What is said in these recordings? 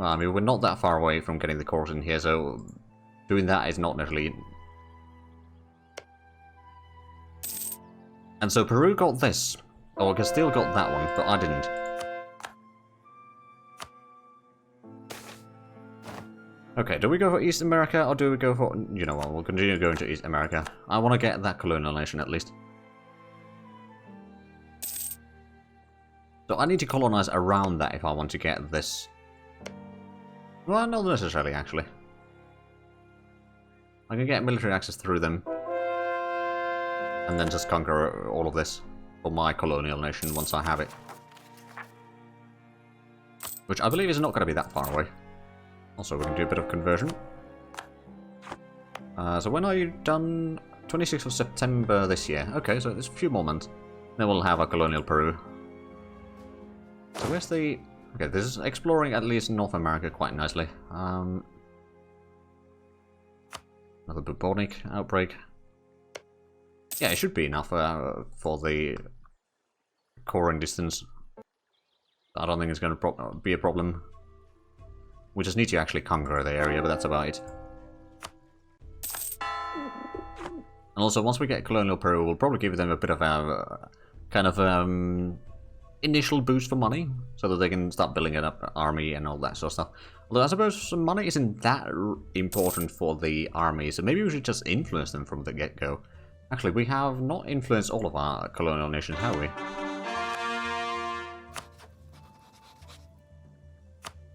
Well, I mean, we're not that far away from getting the court in here, so doing that is not necessarily... And so Peru got this. Or Castile got that one, but I didn't. Okay, do we go for East America, or do we go for... You know what, we'll continue going to East America. I want to get that colonial nation, at least. So I need to colonize around that if I want to get this. Well, not necessarily, actually. I can get military access through them. And then just conquer all of this for my colonial nation once I have it. Which I believe is not going to be that far away. Also, we can do a bit of conversion. So when are you done? 26th of September this year. Okay, so there's a few more months. Then we'll have a colonial Peru. So where's the... Okay, this is exploring at least North America quite nicely. Another bubonic outbreak. Yeah, it should be enough for the coring distance. I don't think it's going to be a problem. We just need to actually conquer the area, but that's about it. And also, once we get colonial Peru, we'll probably give them a bit of a kind of initial boost for money, so that they can start building an army and all that sort of stuff. Although I suppose money isn't that important for the army, so maybe we should just influence them from the get-go. Actually, we have not influenced all of our colonial nations, have we?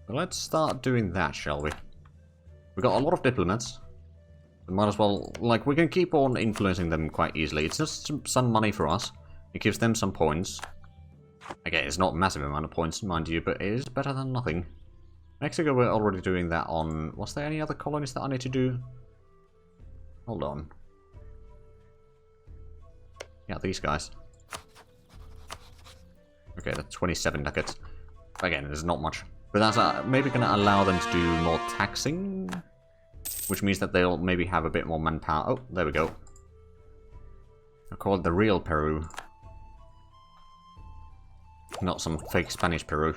Well, let's start doing that, shall we? We've got a lot of diplomats. We might as well, like, we can keep on influencing them quite easily. It's just some money for us. It gives them some points. Again, it's not a massive amount of points, mind you, but it is better than nothing. Mexico, we're already doing that on... Was there any other colonies that I need to do? Hold on. Yeah, these guys. Okay, that's 27 ducats. Again, there's not much. But that's maybe going to allow them to do more taxing. Which means that they'll maybe have a bit more manpower. Oh, there we go. I call it the real Peru. Not some fake Spanish Peru.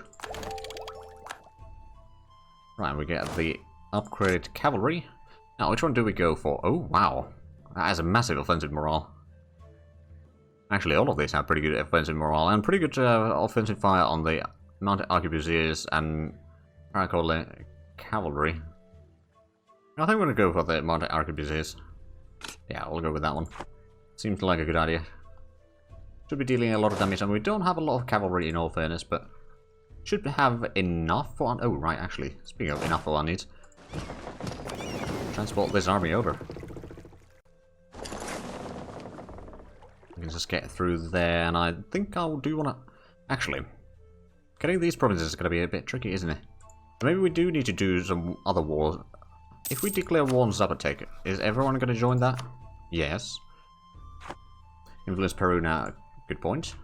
Right, we get the upgraded cavalry. Now, which one do we go for? Oh, wow. That has a massive offensive morale. Actually, all of these have pretty good offensive morale and pretty good offensive fire on the mounted arquebusiers and paracolonial cavalry. I think we're going to go for the mounted arquebusiers. Yeah, we'll go with that one. Seems like a good idea. Should be dealing a lot of damage, and we don't have a lot of cavalry in all fairness, but should have enough for... Oh, right, actually. Speaking of enough for our needs. Transport this army over. We can just get through there, and I think I do want to... Actually, getting these provinces is going to be a bit tricky, isn't it? Maybe we do need to do some other wars. If we declare war on Zapotec, is everyone going to join that? Yes. Influence Peru now. Good point.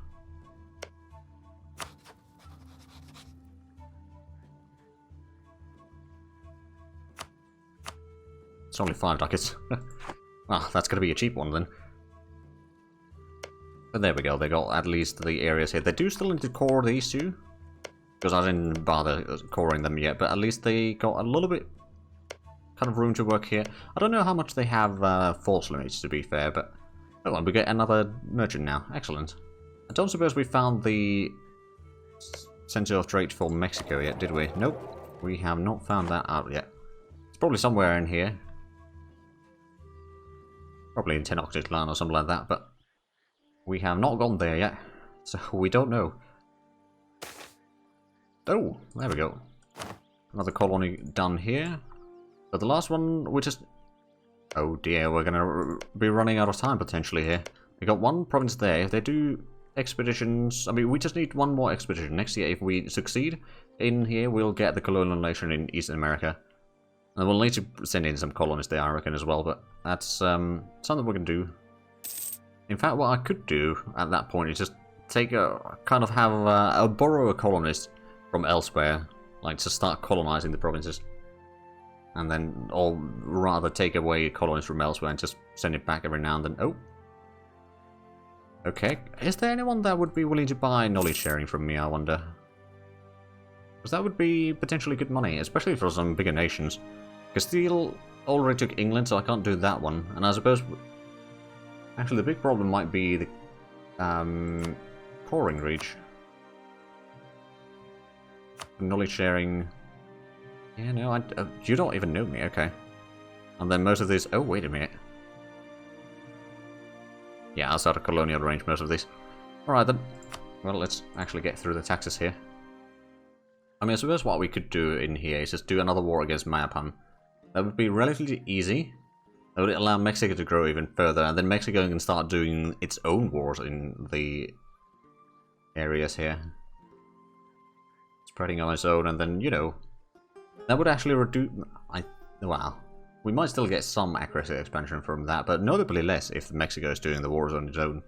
It's only 5 ducats. Ah, that's going to be a cheap one then. But there we go, they got at least the areas here. They do still need to core these two, because I didn't bother coring them yet, but at least they got a little bit kind of room to work here. I don't know how much they have force limits, to be fair, but... Oh, and we get another merchant now. Excellent. I don't suppose we found the center of trade for Mexico yet, did we? Nope. We have not found that out yet. It's probably somewhere in here. Probably in Tenochtitlan or something like that, but we have not gone there yet, so we don't know. Oh, there we go. Another colony done here. But the last one, we just... Oh dear, we're gonna be running out of time potentially here. We got one province there. If they do expeditions... I mean, we just need one more expedition. Next year, if we succeed in here, we'll get the colonial nation in Eastern America. And we'll need to send in some colonists there, I reckon, as well. But that's something we can do. In fact, what I could do at that point is just take a... kind of have borrow a colonist from elsewhere. Like, to start colonizing the provinces. And then, or rather take away colonists from elsewhere and just send it back every now and then. Oh. Okay. Is there anyone that would be willing to buy knowledge sharing from me, I wonder? Because that would be potentially good money, especially for some bigger nations. Castile already took England, so I can't do that one. And I suppose... Actually, the big problem might be the coring reach. Knowledge sharing... Yeah, no, you don't even know me, okay. And then most of these... Oh, wait a minute. Yeah, outside of colonial range, most of these. Alright then. Well, let's actually get through the taxes here. I mean, I suppose what we could do in here is just do another war against Mayapan. That would be relatively easy. That would allow Mexico to grow even further, and then Mexico can start doing its own wars in the areas here. Spreading on its own, and then, you know, that would actually reduce... Wow. We might still get some accuracy expansion from that, but notably less if Mexico is doing the wars on its own.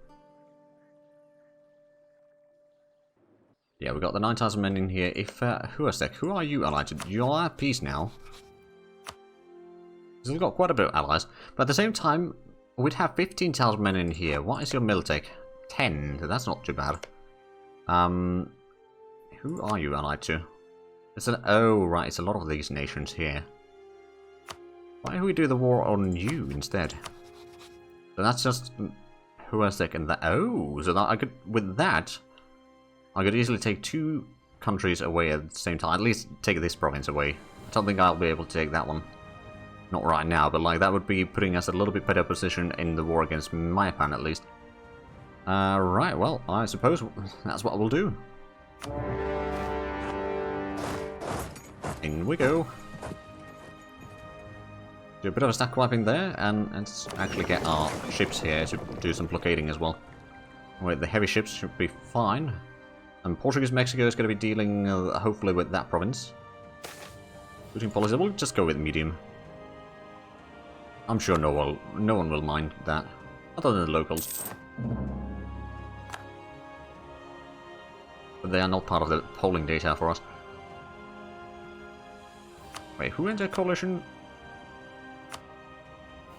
Yeah, we got the 9,000 men in here. If, who are you allied to? You're at peace now. So we've got quite a bit of allies. But at the same time, we'd have 15,000 men in here. What is your militech? 10, so that's not too bad. Who are you allied to? It's an... Oh, right, it's a lot of these nations here. Why don't we do the war on you instead? So that's just... Who has taken that? Oh, so that I could... With that... I could easily take 2 countries away at the same time. At least take this province away. I don't think I'll be able to take that one. Not right now, but like that would be putting us a little bit better position in the war against Mayapan at least. Right, well, I suppose that's what we'll do. In we go. Do a bit of a stack wiping there, and let's actually get our ships here to do some blockading as well. Wait, the heavy ships should be fine. And Portuguese Mexico is going to be dealing, hopefully, with that province. Looting policy, we'll just go with medium. I'm sure no one will mind that, other than the locals. But they are not part of the polling data for us. Wait, who entered coalition?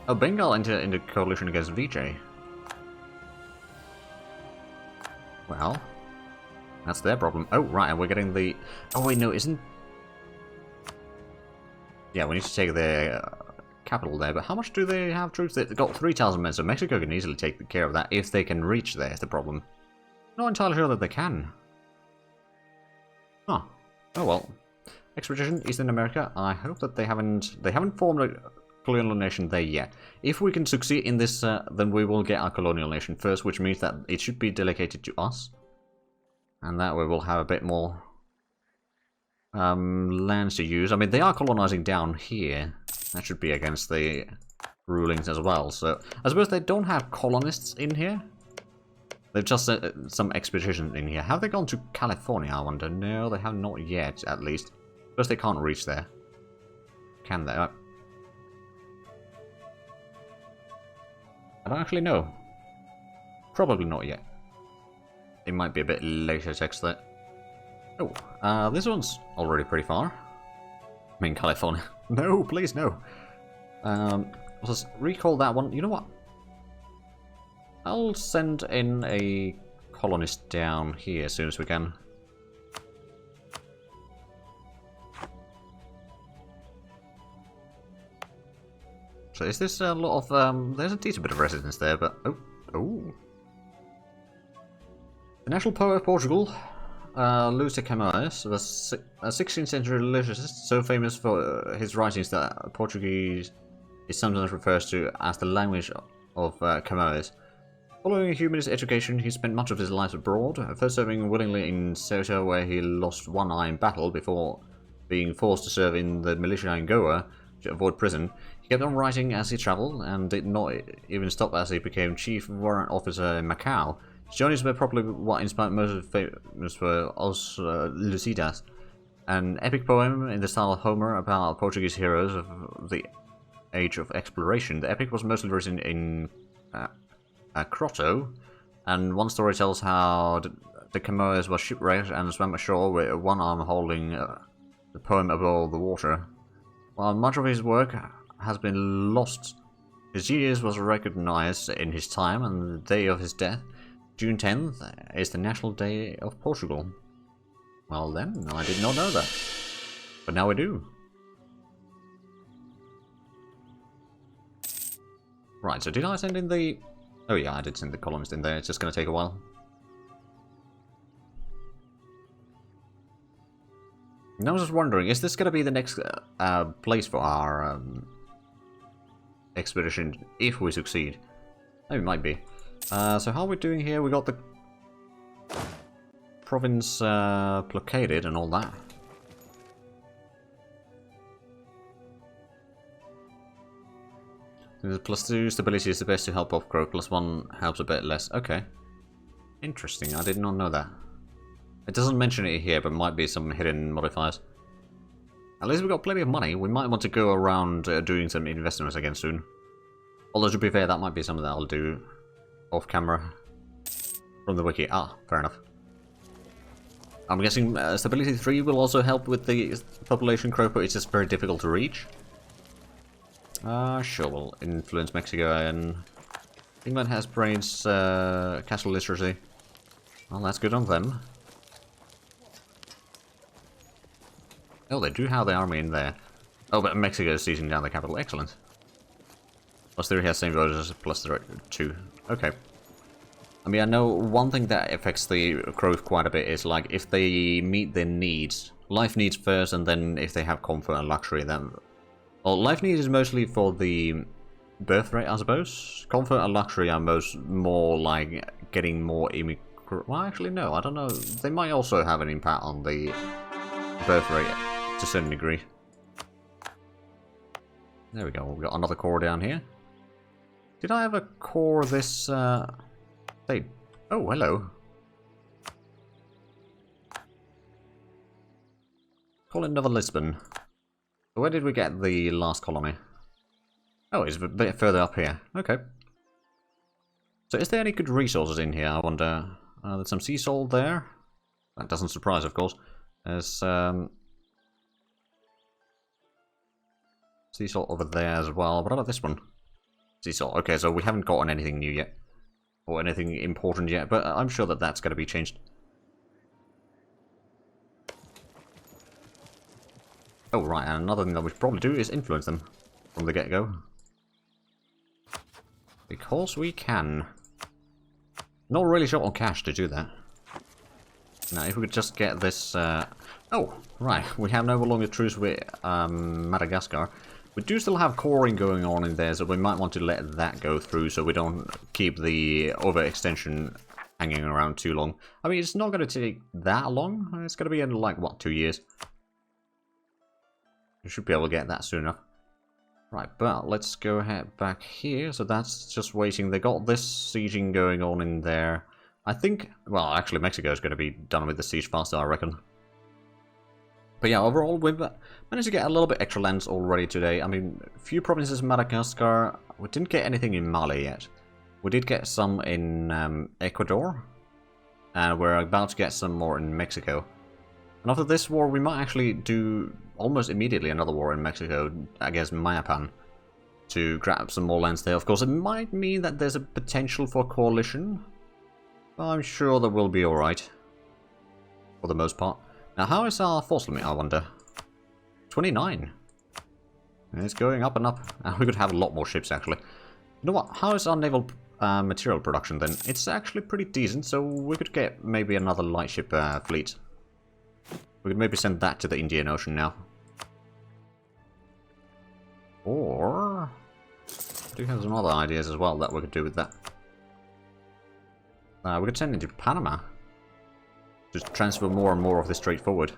Oh, Bengal entered coalition against VJ. Well, that's their problem. Oh, right, and we're getting the... Oh, wait, no, isn't... Yeah, we need to take their capital there, but how much do they have troops? They've got 3,000 men, so Mexico can easily take care of that if they can reach there, is the problem. Not entirely sure that they can. Huh. Oh, well. Expedition, Eastern America, I hope that they haven't formed a colonial nation there yet. If we can succeed in this, then we will get our colonial nation first, which means that it should be delegated to us. And that way we'll have a bit more lands to use. I mean, they are colonizing down here. That should be against the rulings as well. So I suppose they don't have colonists in here. They've just sent some expeditions in here. Have they gone to California, I wonder? No, they have not yet, at least. Because they can't reach there. Can they? I don't actually know. Probably not yet. It might be a bit later text there. Oh, this one's already pretty far. I mean, California. No, please, no. Let's recall that one. You know what? I'll send in a colonist down here as soon as we can. So is this a lot of... there's a decent bit of residence there, but... Oh. The national poet of Portugal, Luís de Camões, was a 16th century lyricist, so famous for his writings that Portuguese is sometimes referred to as the language of Camões. Following a humanist education, he spent much of his life abroad, first serving willingly in Ceuta, where he lost one eye in battle before being forced to serve in the militia in Goa to avoid prison. He kept on writing as he travelled, and did not even stop as he became chief warrant officer in Macau. His journeys were probably what inspired most of the famous for Os Lusíadas, an epic poem in the style of Homer about Portuguese heroes of the age of exploration. The epic was mostly written in Croto, and one story tells how the Camões was shipwrecked and swam ashore with one arm holding the poem above the water. While much of his work has been lost, his genius was recognized in his time, and the day of his death, June 10th, is the National Day of Portugal. Well then, I did not know that. But now we do. Right, so did I send in the... Oh yeah, I did send the columnist in there. It's just going to take a while. And I was just wondering, is this going to be the next place for our expedition if we succeed? Maybe it might be. So how are we doing here? We got the province blockaded and all that. +2 stability is the best to help off growth. +1 helps a bit less. Okay. Interesting. I did not know that. It doesn't mention it here, but might be some hidden modifiers. At least we've got plenty of money. We might want to go around doing some investments again soon. Although, to be fair, that might be something that I'll do off camera from the wiki. Ah, fair enough. I'm guessing stability 3 will also help with the population growth, but it's just very difficult to reach. Sure, we'll influence Mexico, and England has brains, castle literacy. Well, that's good on them. Oh, they do have the army in there. Oh, but Mexico is seizing down the capital. Excellent. +3 has same voters as +2. Okay. I mean, I know one thing that affects the growth quite a bit is, like, if they meet their needs. Life needs first, and then if they have comfort and luxury, then... Well, life needs is mostly for the birth rate, I suppose. Comfort and luxury are more like getting more well, actually, no, I don't know. They might also have an impact on the birth rate to a certain degree. There we go. We've got another core down here. Did I have a core this... Hey. Oh, hello. Colin of Lisbon. Where did we get the last colony? Oh, it's a bit further up here. Okay. So is there any good resources in here, I wonder? There's some sea salt there. That doesn't surprise, of course. There's sea salt over there as well. What about this one? Sea salt. Okay, so we haven't gotten anything new yet. Or anything important yet, but I'm sure that that's going to be changed. Oh, right, and another thing that we should probably do is influence them from the get-go. Because we can. Not really short on cash to do that. Now, if we could just get this... Oh, right, we have no longer truce with Madagascar. We do still have coring going on in there, so we might want to let that go through so we don't keep the overextension hanging around too long. I mean, it's not going to take that long. It's going to be in, like, what, 2 years? We should be able to get that soon enough. Right, but let's go ahead back here. So that's just waiting. They got this sieging going on in there. I think, well, actually Mexico is going to be done with the siege faster, I reckon. But yeah, overall, we've managed to get a little bit extra lands already today. I mean, a few provinces in Madagascar. We didn't get anything in Mali yet. We did get some in Ecuador. And we're about to get some more in Mexico. And after this war, we might actually do almost immediately another war in Mexico against Mayapan to grab some more lands there. Of course, it might mean that there's a potential for coalition. But I'm sure that we'll be alright. For the most part. Now, how is our force limit, I wonder? 29. It's going up and up. And we could have a lot more ships, actually. You know what? How is our naval material production, then? It's actually pretty decent, so we could get maybe another light ship fleet. We could maybe send that to the Indian Ocean now. Or... I do have some other ideas as well that we could do with that. We could send it to Panama. Just transfer more and more of this trade forward.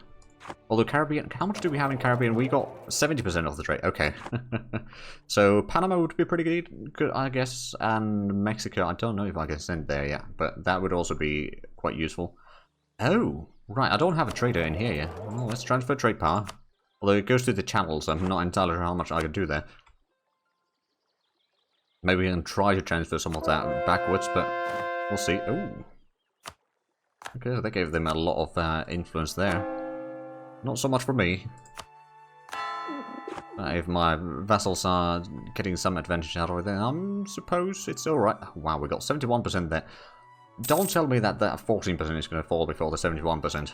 Although Caribbean... How much do we have in Caribbean? We got 70% of the trade. Okay. So Panama would be pretty good, I guess. And Mexico, I don't know if I can send there yet. But that would also be quite useful. Oh, right. I don't have a trader in here yet. Well, let's transfer trade power. Although it goes through the channels, I'm not entirely sure how much I can do there. Maybe we can try to transfer some of that backwards, but we'll see. Oh. Okay, so that gave them a lot of influence there. Not so much for me. If my vassals are getting some advantage out of it, then I suppose it's alright. Wow, we got 71% there. Don't tell me that that 14% is going to fall before the 71%.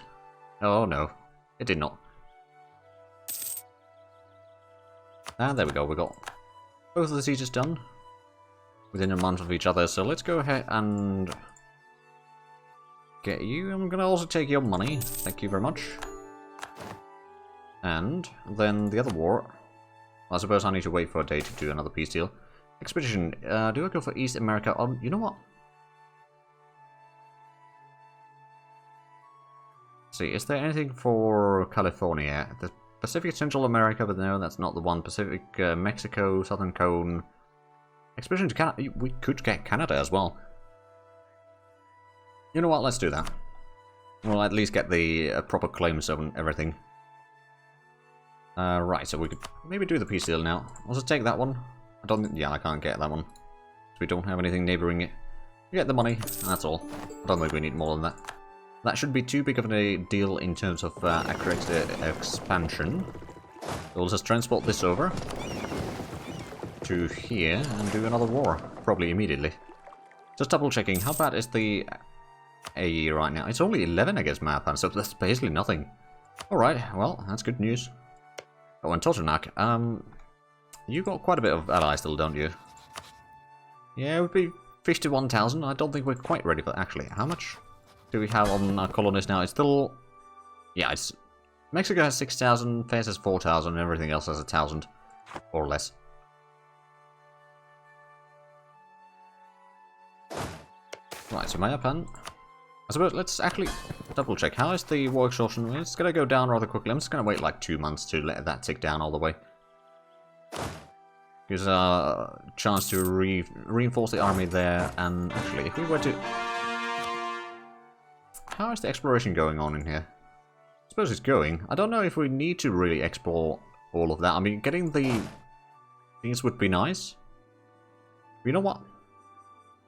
Oh no, it did not. And there we go, we got both of the sieges done within a month of each other, so let's go ahead and get you. I'm gonna also take your money, thank you very much. And then the other war, I suppose I need to wait for a day to do another peace deal. Expedition, do I go for East America? You know what? Let's see, is there anything for California? The Pacific Central America, but no, that's not the one. Pacific, Mexico, Southern Cone. Expedition to Canada. We could get Canada as well. You know what? Let's do that. We'll at least get the proper claims and everything. Right, so we could maybe do the peace deal now. Also take that one. I don't think... Yeah, I can't get that one. So we don't have anything neighbouring it. We get the money, and that's all. I don't think we need more than that. That shouldn't be too big of a deal in terms of accredited expansion. So we'll just transport this over to here and do another war, probably immediately. Just double checking, how bad is the AE right now? It's only 11 against Mapan, so that's basically nothing. Alright, well, that's good news. Oh, and Totonac, you got quite a bit of allies still, don't you? Yeah, it would be 51,000. I don't think we're quite ready for... Actually, how much do we have on our colonies now? It's still... Yeah, it's... Mexico has 6,000, Fez has 4,000, and everything else has 1,000. Or less. Right, so Mayapan. I suppose let's actually double check. How is the war exhaustion? It's going to go down rather quickly. I'm just going to wait like 2 months to let that tick down all the way. Gives a chance to reinforce the army there. And actually, if we were to... How is the exploration going on in here? I suppose it's going. I don't know if we need to really explore all of that. I mean, getting the things would be nice. But you know what?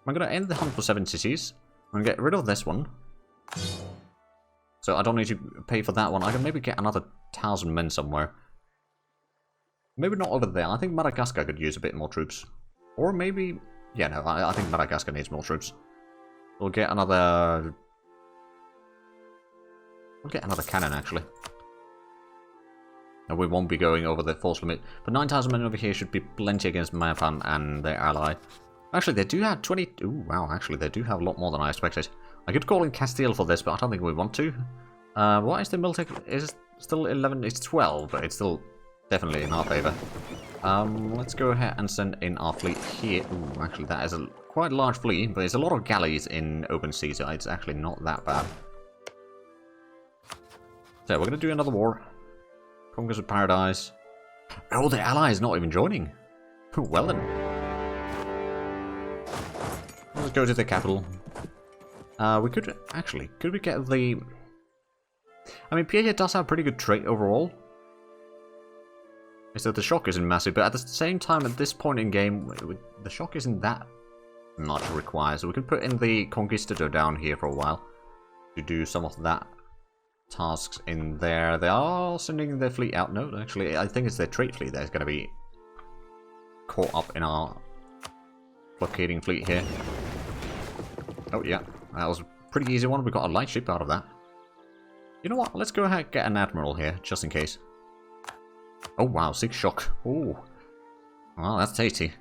I'm going to end the hunt for 7 cities. I'm going to get rid of this one. So I don't need to pay for that one. I can maybe get another 1,000 men somewhere. Maybe not over there. I think Madagascar could use a bit more troops. Or maybe... Yeah, no, I think Madagascar needs more troops. We'll get another... We'll get another cannon, actually. And we won't be going over the force limit. But 9,000 men over here should be plenty against Mayapan and their ally. Actually, they do have 20... Ooh, wow, actually, they do have a lot more than I expected. I could call in Castile for this, but I don't think we want to. What is the Miltech? Is it still 11? It's 12, but it's still definitely in our favour. Let's go ahead and send in our fleet here. Ooh, actually, that is a quite large fleet, but there's a lot of galleys in open sea, so it's actually not that bad. So, we're going to do another war. Conquest of Paradise. Oh, the ally is not even joining. Well then. Let's go to the capital. We could, actually, could we get the... I mean, Pierre does have pretty good trade overall. Is that the shock isn't massive, but at the same time, at this point in game, the shock isn't that much required. So we can put in the Conquistador down here for a while to do some of that tasks in there. They are sending their fleet out. No, actually, I think it's their trade fleet that is going to be caught up in our blockading fleet here. Oh, yeah. That was a pretty easy one. We got a light ship out of that. You know what? Let's go ahead and get an admiral here, just in case. Oh, wow. 6 shock. Ooh. Well, that's tasty.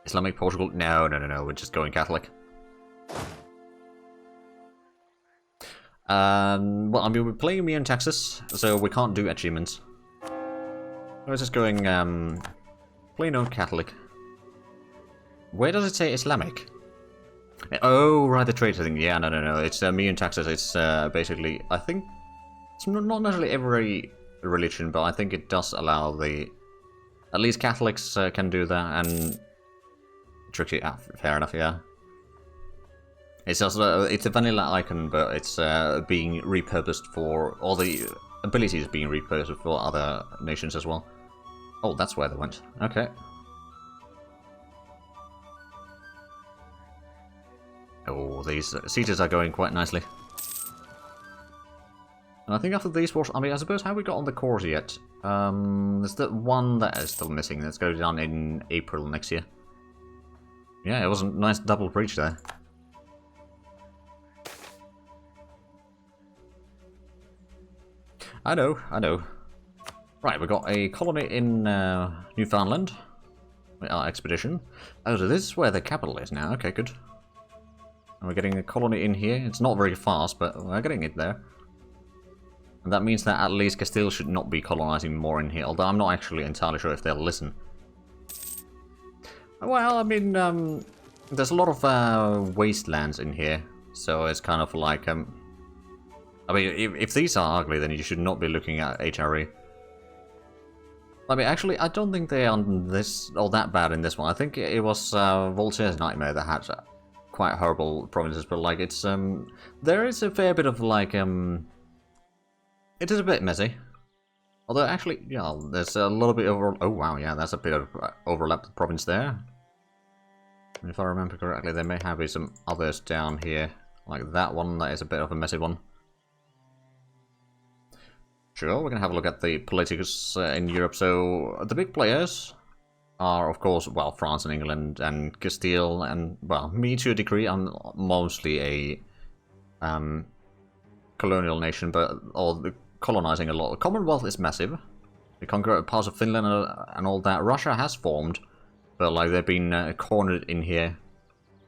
Islamic Portugal? No, no, no, no. We're just going Catholic. Well, I mean, we're playing MEIOU Taxes, so we can't do achievements. We're just going, plain old Catholic. Where does it say Islamic? Oh, right, the trade thing. Yeah, no, no, no. It's MEIOU Taxes. It's basically, I think, it's not necessarily every religion, but I think it does allow the, at least Catholics can do that, and tricky. Fair enough, yeah. It's also it's a vanilla icon, but it's being repurposed for all the abilities being repurposed for other nations as well. Oh, that's where they went. Okay. Oh, these sieges are going quite nicely. And I think after these wars, I mean, I suppose, have we got on the course yet? There's the one that is still missing. That's going down in April next year. Yeah, it was a nice double breach there. I know, I know. Right, we got a colony in Newfoundland. Our expedition. Oh, so this is where the capital is now. Okay, good. And we're getting a colony in here. It's not very fast, but we're getting it there. And that means that at least Castile should not be colonizing more in here, although I'm not actually entirely sure if they'll listen. Well, I mean, there's a lot of wastelands in here, so it's kind of like, I mean, if these are ugly, then you should not be looking at HRE. I mean, actually, I don't think they are this or that bad in this one. I think it was Voltaire's Nightmare that had quite horrible provinces, but like it's there is a fair bit of like it is a bit messy. Although actually, yeah, there's a little bit over. Oh wow, yeah, that's a bit of overlapped province there. And if I remember correctly, there may have some others down here, like that one. That is a bit of a messy one. Sure, we're going to have a look at the politics in Europe. So, the big players are, of course, well, France and England and Castile, and, well, me to a degree. I'm mostly a colonial nation, but colonizing a lot. The Commonwealth is massive. They conquer parts of Finland and all that. Russia has formed, but, like, they've been cornered in here.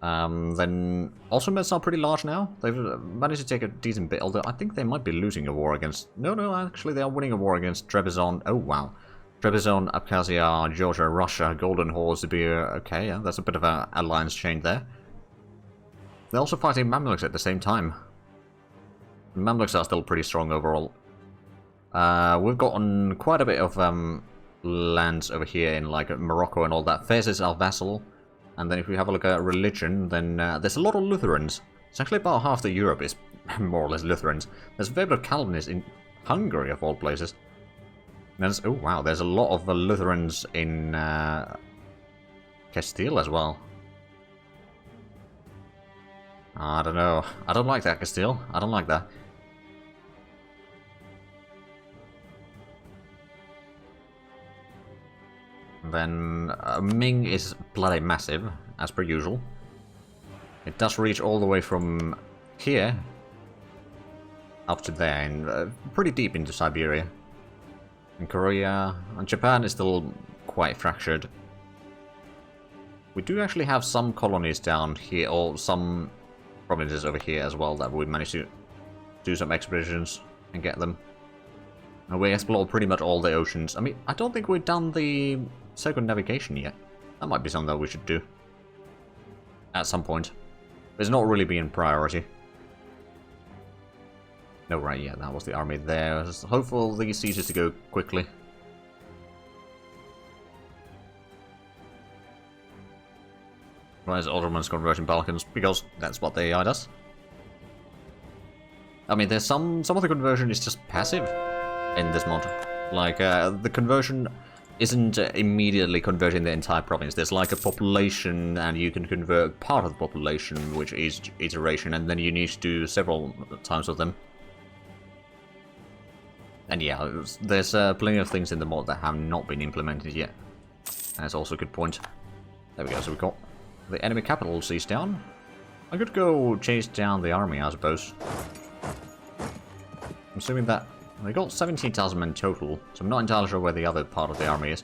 Then Ottomans are pretty large now. They've managed to take a decent bit, although I think they might be losing a war against... No, actually they are winning a war against Trebizond. Oh, wow. Trebizond, Abkhazia, Georgia, Russia, Golden Horse, Siberia. Okay, yeah, that's a bit of an alliance chain there. They're also fighting Mamluks at the same time. The Mamluks are still pretty strong overall. We've gotten quite a bit of lands over here in like Morocco and all that. Fez is our vassal. And then if we have a look at religion, then there's a lot of Lutherans. It's actually about half the Europe is more or less Lutherans. There's a fair bit of Calvinists in Hungary, of all places. And there's, oh wow, there's a lot of Lutherans in Castile as well. I don't know. I don't like that, Castile. I don't like that. Then Ming is bloody massive, as per usual. It does reach all the way from here up to there, and pretty deep into Siberia. And Korea and Japan is still quite fractured. We do actually have some colonies down here, or some provinces over here as well, that we managed to do some expeditions and get them. And we explored pretty much all the oceans. I mean, I don't think we've done the circumnavigation yet. That might be something that we should do at some point. It's not really being priority. No, right, yeah, that was the army there. Hopeful these sieges to go quickly. Why is Ottomans converting Balkans? Because that's what the AI does. I mean, there's some of the conversion is just passive in this mod. Like, the conversion isn't immediately converting the entire province. There's like a population, and you can convert part of the population, which is iteration, and then you need to do several times of them. And yeah, there's plenty of things in the mod that have not been implemented yet. That's also a good point. There we go, so we got the enemy capital seized down. I could go chase down the army, I suppose. I'm assuming that they got 17,000 men total, so I'm not entirely sure where the other part of the army is.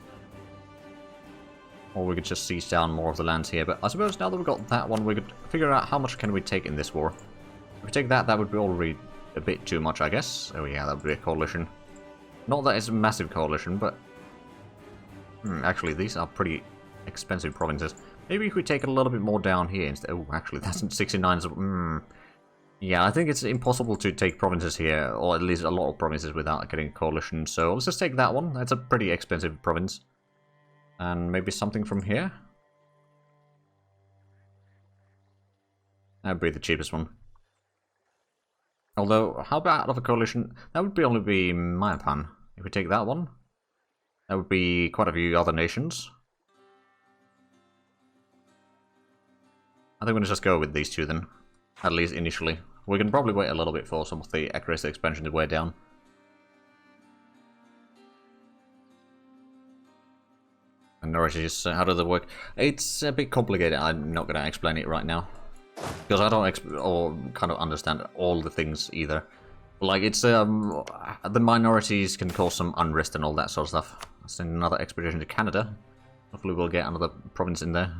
Or we could just seize down more of the lands here, but I suppose now that we've got that one, we could figure out how much can we take in this war. If we take that, that would be already a bit too much, I guess. Oh yeah, that would be a coalition. Not that it's a massive coalition, but... actually, these are pretty expensive provinces. Maybe if we take a little bit more down here instead... Oh, actually, that's 69... Yeah, I think it's impossible to take provinces here, or at least a lot of provinces, without getting a coalition. So let's just take that one. That's a pretty expensive province. And maybe something from here? That would be the cheapest one. Although, how about out of a coalition? That would only be Japan. If we take that one, that would be quite a few other nations. I think we're going to just go with these two then, at least initially. We can probably wait a little bit for some of the accuracy expansion to wear down. And nourishes, how does it work? It's a bit complicated. I'm not going to explain it right now, because I don't or kind of understand all the things either. Like, it's, the minorities can cause some unrest and all that sort of stuff. I'll send another expedition to Canada. Hopefully we'll get another province in there.